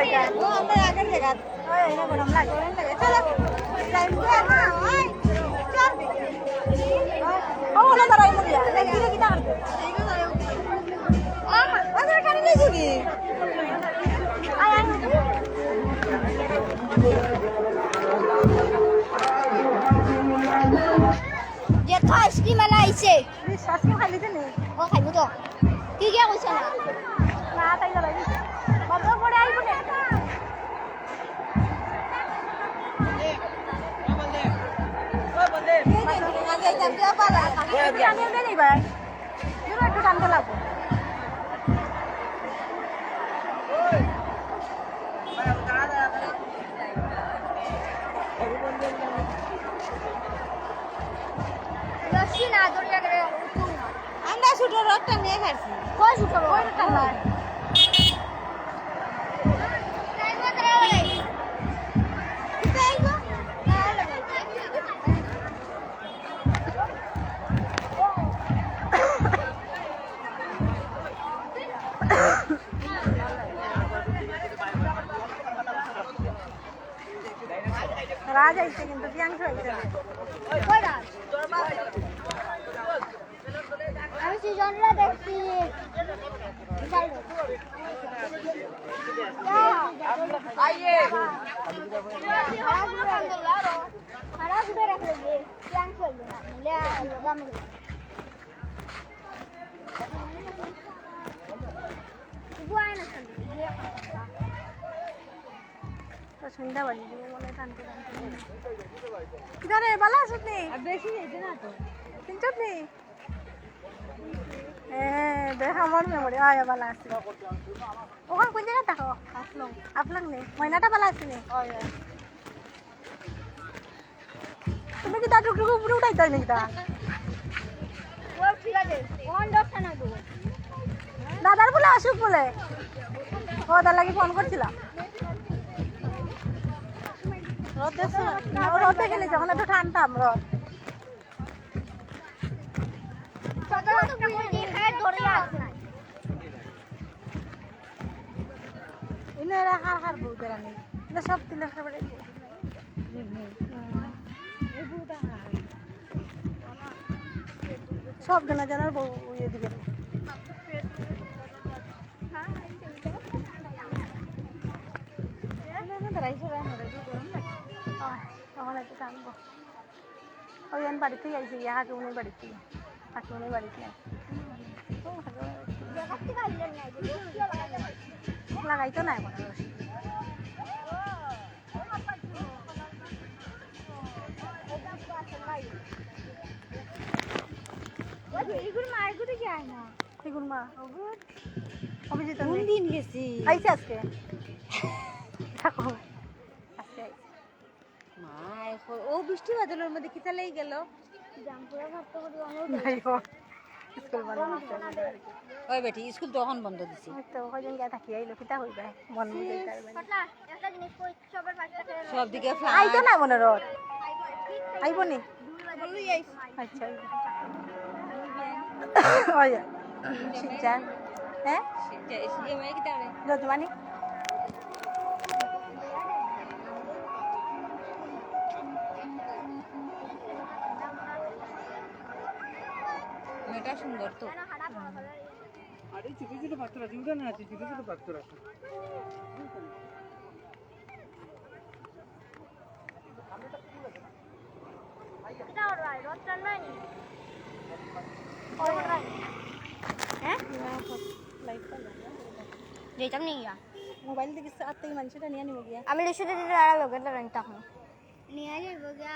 এটা ও আমরা আগের জায়গা ওই এনে গরম লাগে চলো টাইম তো না ওই চল ও হলো দাঁড়াই মুড়িয়া দেখি কি দাঁড়াতে ও ওদের কানে নেই কি আয় আয় যে তো আইসক্রিম আনা আইছে শাসন খালি দে নেই ও খাইব তো কি কি কইছ না না তাই দাঁড়াই কত পড়ে আইব না একটু টানতে লাগবো লস্যি না দড়িয়া করে আমরা ছোট রথটা নিয়ে খাচ্ছি কই শুকর ওই টানা রাজ আইছে কিন্তু প্রিয়াংশু আইছে আমি সিজনটা দেখছি সন্ধ্যা বাজি দিব মনে টানতে কিদারে বালা আসুক নি বেশি হইছে না তো তিনচত নি দেখ আমার মেমোরি আয়া বালা আছে ওখান কোন জায়গা থাকো আপলাং নে ময়নাটা বালা আছে নি তুমি কি দাদু টুকু উপরে উঠাইতে হয় নাকি তা ঠিক আছে ওখান দশটা না দেবো দাদার বলে আসুক বলে ও তার লাগি ফোন করছিলাম রোদ দেখছো রোদে গেলে যখন একটু ঠান্ডা রোদ ইনারা হার হার বউ দেরা নেই সব তিলের খাবারে সব জানা জানার বউ ইয়ে দিবে টানবো ওই বাড়িতেই আইসি হাঁকে উনি বাড়িতে হাঁকে উনি বাড়িতে লাগাইতো না এখন দিন গেছি আইসে আজকে থাকো আজকে ও বৃষ্টি বাদলের মধ্যে কি তালেই গেল ওই বেটি স্কুল তো এখন বন্ধ দিছি তো কয়জন গিয়া থাকি আইলো কিতা হইবে মন সব দিকে আইতো না মনে রোদ আইব নি আচ্ছা ওই শিক্ষা হ্যাঁ যজমানি মেয়েটা সুন্দর তো আরে ছোট ছোট পাত্র আছে উড়ানো আছে ছোট ছোট পাত্র আছে মোবাইল থেকে আত্মীয় মানুষটা নিয়ে নিব গিয়া আমি লিখে দিতে লগে দাঁড়ান তখন নিয়ে যাইব গিয়া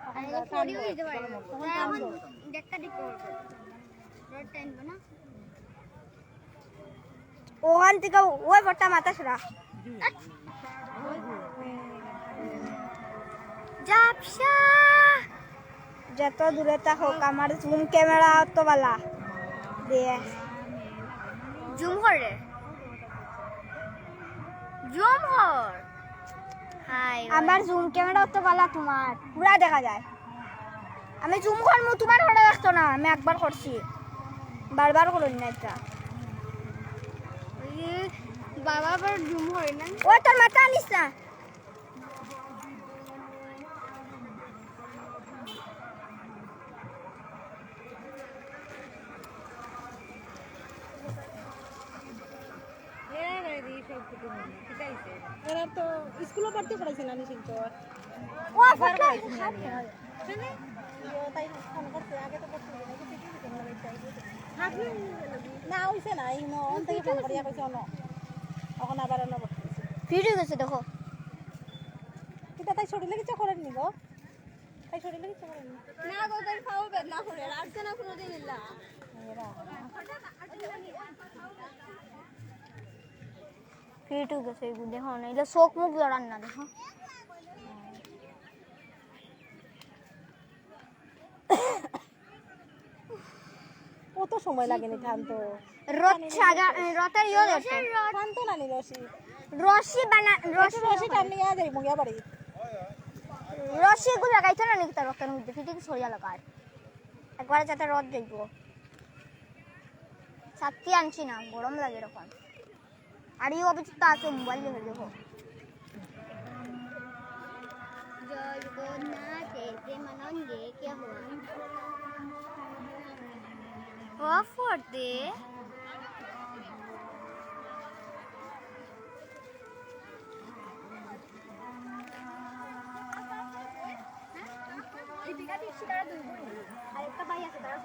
আমি পড়িও দিতে পারি দেখতে দিতে পারবো রোড টাইম না ওখান থেকে ওই বটটা মাথা ছড়া জাপসা যত দূরে হোক আমার জুম ক্যামেরা তো বালা দিয়ে জুম করে জুম কর হাই আমার জুম ক্যামেরা তো বালা তোমার পুরা দেখা যায় আমি জুম করমু তোমার হড়া দেখতো না আমি একবার করছি বারবার করুন না এটা বাবা আবার জুম হয় না ও তোর মাথা আনিস না এরা তো স্কুলে পড়তে পড়াইছে না নিশ্চিত তো ও ফটো তাই ফোন করতে আগে তো করতে না হইছে না এই অন থেকে ফোন করিয়া কইছে অন এখন আবার অন ভিডিও গেছে দেখো এটা তাই শরীরে কিছু করেন নি গো তাই শরীরে কিছু করেন না গো তাই খাও বেদনা করে আসছে না কোনোদিন ইল্লা ভিডিও গেছে এগুলো দেখো না এটা চোখ মুখ জড়ান না দেখো কত সময় লাগে নি ঠান তো রথ সাজা রথের ইয়ে দেখো ঠান তো না নি রশি রশি বানা রশি রশি টান নিয়ে যাই মুগিয়া বাড়ি রশি গুলো লাগাইতো না নাকি তার রথের মধ্যে ফিটিং সরিয়া লাগায় একবারে যাতে রথ যাইবো সাথে আনছি না গরম লাগে এরকম আর এই অভিযোগ তো আছে মোবাইল দেখে দেখো জগন্নাথ প্রেমানন্দে কে হুয়া ও ফোর্টে আরেকটা ভাই আছে তারা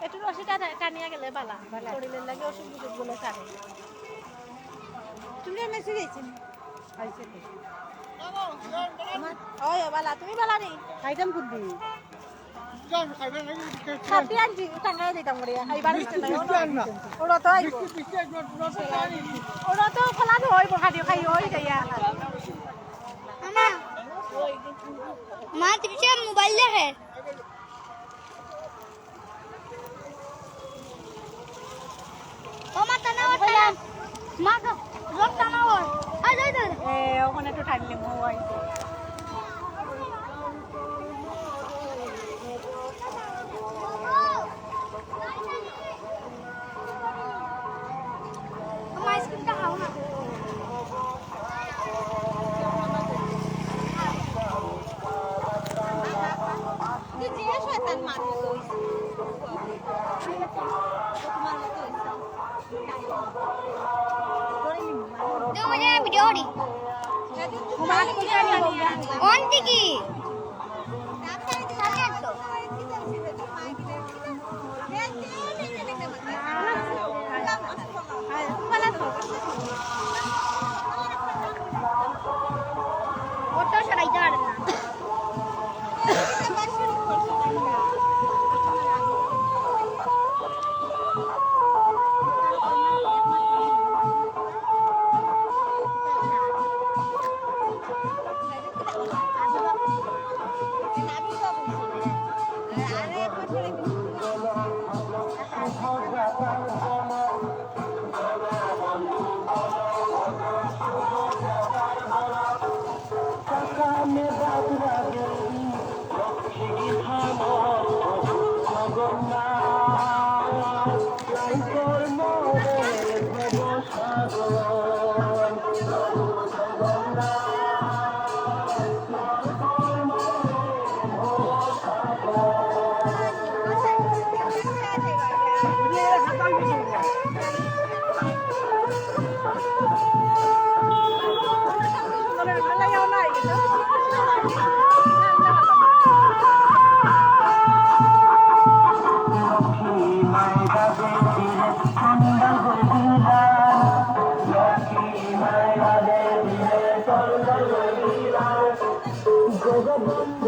একটু রশিটা টানিয়া গেলে বালা শরীরের লাগে অসুখ বিসুখ বলে সারে তুমি মেসে দিয়েছেন ওই বালা তুমি বালা নি খাইতাম কুদ্দি খাতি আনছি টাঙ্গাই দিতাম করে খাইবার দিতে নাই ওরা তো আইব ওরা তো খোলা হইব খাদিও খাই হই যাইয়া মামা মা তিরছে মোবাইল দেখে ও মা টানা মা রক টানা ওর আই যাই যাই ওখানে একটু ঠান্ডা মোবাইল মা আইসক্রিমটা খাও না তুই যে শয়তান মারো दो मुझे वीडियो डी ऑन थी की फोटो चढ़ाई जा रहा Go, go, go.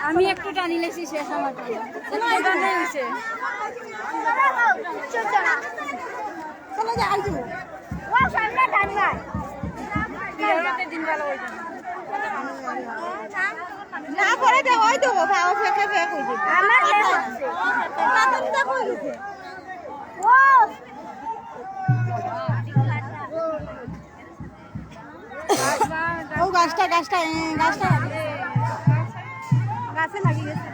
আমি একটু টানি লেছি শেষ আমার না পরে ওই দেবো খাওয়া ফেঁকে ফেঁক ও গাছটা গাছটা গাছটা গাছে লাগিয়ে গেছে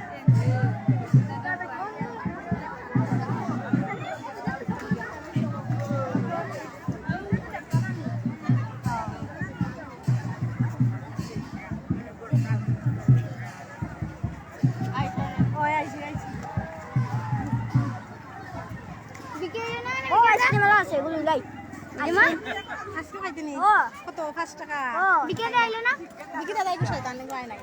কত 5 টাকা বিকেলে আইলো না বিকেলে যাইবো শয়তান গায় নাই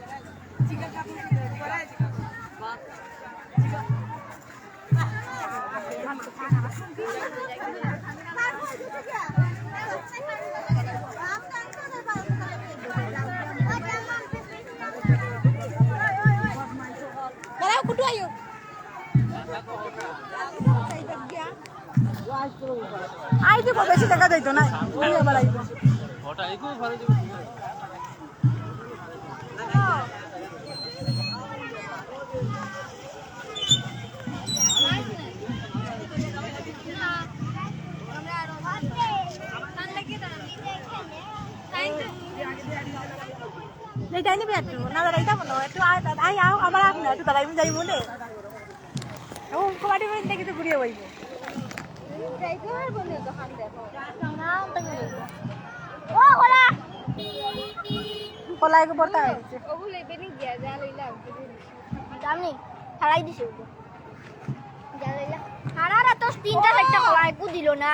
দাঁড়াও কুটু আইও আই দিব বেশি টাকা যাইতো না ওই আবার আইবো ওটা আইবো ভালো দিব যাই নিবি একটু না দাঁড়াইতাম না একটু আই আও আবার আপনি একটু দাঁড়াইবি যাইবো রে ও কবাডি বলে দেখি তো ঘুরিয়ে বইব ও হলা কলাইকে পড়তা হয়েছে জানি হারাই দিছে ওকে হারারা তো তিনটা চারটা হলা একু দিল না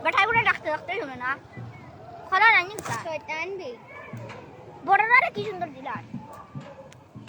বেটাই বলে ডাকতে ডাকতে শুনে না খরা নাই নি শয়তান বে বড়রা কি সুন্দর দিলা